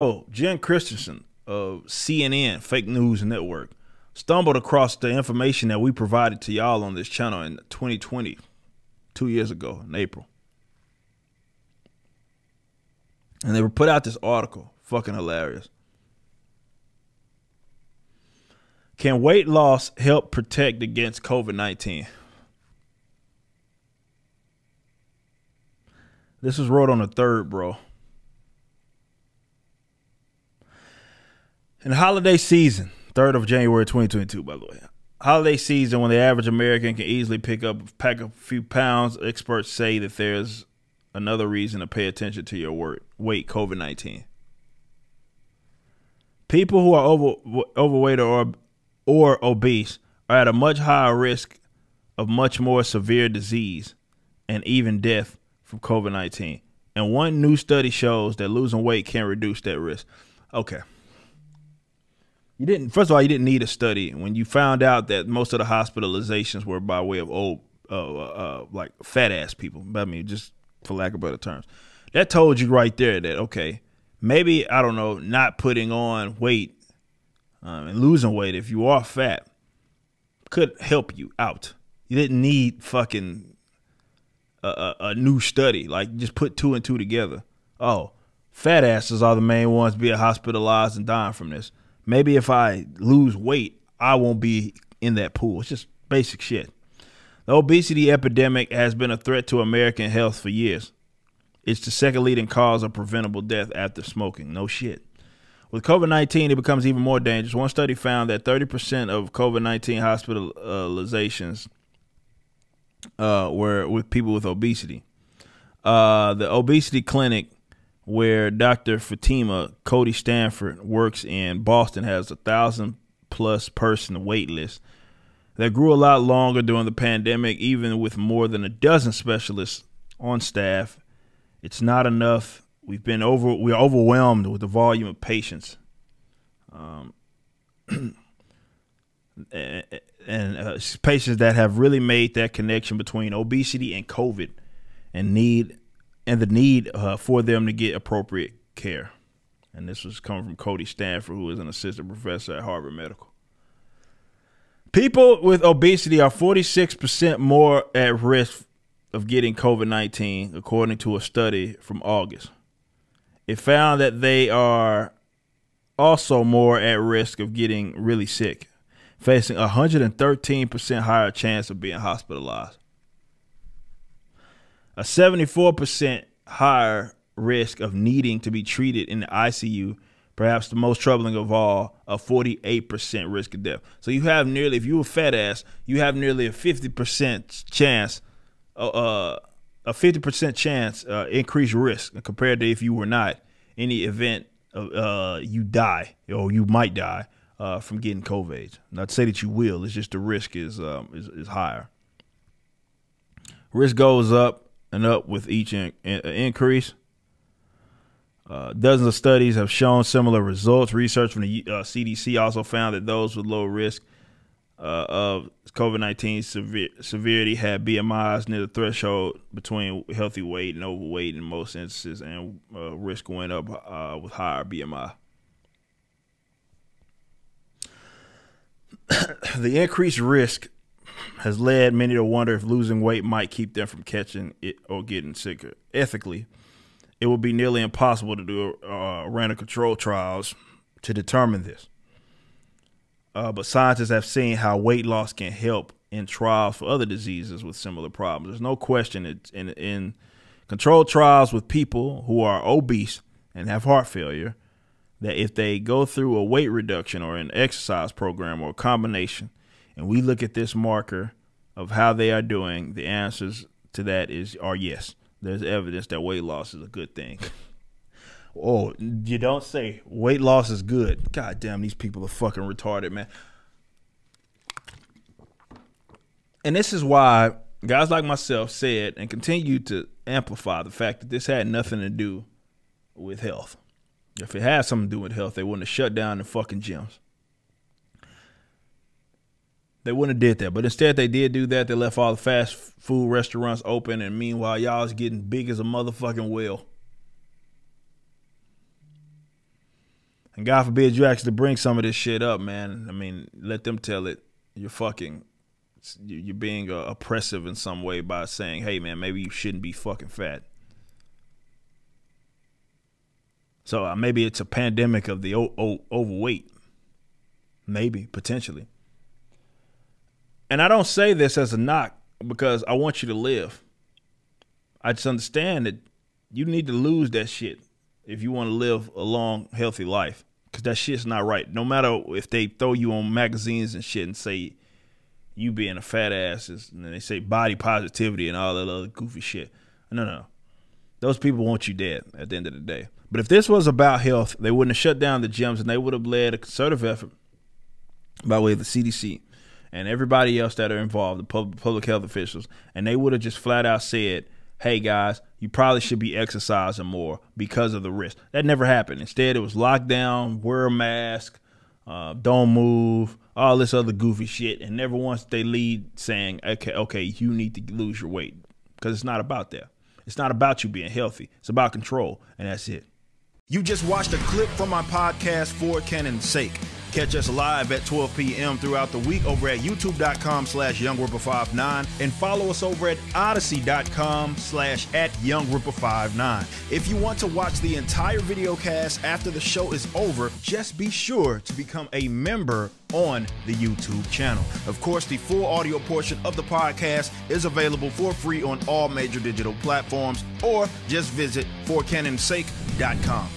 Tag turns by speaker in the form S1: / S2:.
S1: Oh, Jen Christensen of CNN Fake News Network stumbled across the information that we provided to y'all on this channel in 2020, 2 years ago in April. And they put out this article, fucking hilarious. Can weight loss help protect against COVID-19? This was wrote on the 3rd, bro. In the holiday season, 3rd of January 2022, by the way. Holiday season, when the average American can easily pack a few pounds, experts say that there's another reason to pay attention to your weight, COVID-19. People who are overweight or obese are at a much higher risk of much more severe disease and even death from COVID-19. And one new study shows that losing weight can reduce that risk. Okay. First of all, you didn't need a study when you found out that most of the hospitalizations were by way of like fat ass people. I mean, just for lack of better terms. That told you right there that, okay, maybe, I don't know, not putting on weight and losing weight if you are fat could help you out. You didn't need fucking a new study. Like, just put 2 and 2 together. Oh, fat asses are the main ones being hospitalized and dying from this. Maybe if I lose weight, I won't be in that pool. It's just basic shit. The obesity epidemic has been a threat to American health for years. It's the second leading cause of preventable death after smoking. No shit. With COVID-19, it becomes even more dangerous. One study found that 30% of COVID-19 hospitalizations were with people with obesity. The obesity clinic where Dr. Fatima Cody Stanford works in Boston has 1,000+ person wait list that grew a lot longer during the pandemic, even with more than a dozen specialists on staff. It's not enough. We're overwhelmed with the volume of patients, and patients that have really made that connection between obesity and COVID, and the need for them to get appropriate care. And this was coming from Cody Stanford, who is an assistant professor at Harvard Medical. People with obesity are 46% more at risk of getting COVID-19, according to a study from August. It found that they are also more at risk of getting really sick, facing a 113% higher chance of being hospitalized. A 74% higher risk of needing to be treated in the ICU, perhaps the most troubling of all, a 48% risk of death. So you have nearly, if you're a fat ass, you have nearly a 50% chance, increased risk compared to if you were not, in the event you die, or you might die from getting COVID. Not to say that you will, it's just the risk is higher. Risk goes up and up with each increase. Dozens of studies have shown similar results. Research from the CDC also found that those with low risk of COVID-19 severity had BMIs near the threshold between healthy weight and overweight in most instances, and risk went up with higher BMI. The increased risk has led many to wonder if losing weight might keep them from catching it or getting sicker. Ethically, it would be nearly impossible to do random control trials to determine this. But scientists have seen how weight loss can help in trials for other diseases with similar problems. There's no question in controlled trials with people who are obese and have heart failure, that if they go through a weight reduction or an exercise program or a combination, and we look at this marker of how they are doing, the answers to that are yes. There's evidence that weight loss is a good thing. Oh, you don't say weight loss is good. God damn, these people are fucking retarded, man. And this is why guys like myself said and continue to amplify the fact that this had nothing to do with health. If it had something to do with health, they wouldn't have shut down the fucking gyms. They wouldn't have did that. But instead they did do that. They left all the fast food restaurants open, and meanwhile y'all is getting big as a motherfucking whale. And God forbid you actually bring some of this shit up, man. I mean, let them tell it. You're being oppressive in some way by saying, hey, man, maybe you shouldn't be fucking fat. So maybe it's a pandemic of the overweight. Maybe, potentially. And I don't say this as a knock because I want you to live. I just understand that you need to lose that shit if you want to live a long, healthy life. Because that shit's not right. No matter if they throw you on magazines and shit and say you being a fat ass, and they say body positivity and all that other goofy shit. No. Those people want you dead at the end of the day. But if this was about health, they wouldn't have shut down the gyms, and they would have led a concerted effort by way of the CDC and everybody else that are involved, the public health officials, and they would have just flat out said, hey guys, you probably should be exercising more because of the risk. That never happened. Instead, it was lockdown, wear a mask, don't move, all this other goofy shit, and never once they lead saying, okay, you need to lose your weight, because it's not about that. It's not about you being healthy. It's about control, and that's it. You just watched a clip from my podcast, For Canon's Sake. Catch us live at 12 p.m. throughout the week over at youtube.com/YoungRipper59 and follow us over at odyssey.com/@YoungRipper59. If you want to watch the entire video cast after the show is over, just be sure to become a member on the YouTube channel. Of course, the full audio portion of the podcast is available for free on all major digital platforms, or just visit forcanonsake.com.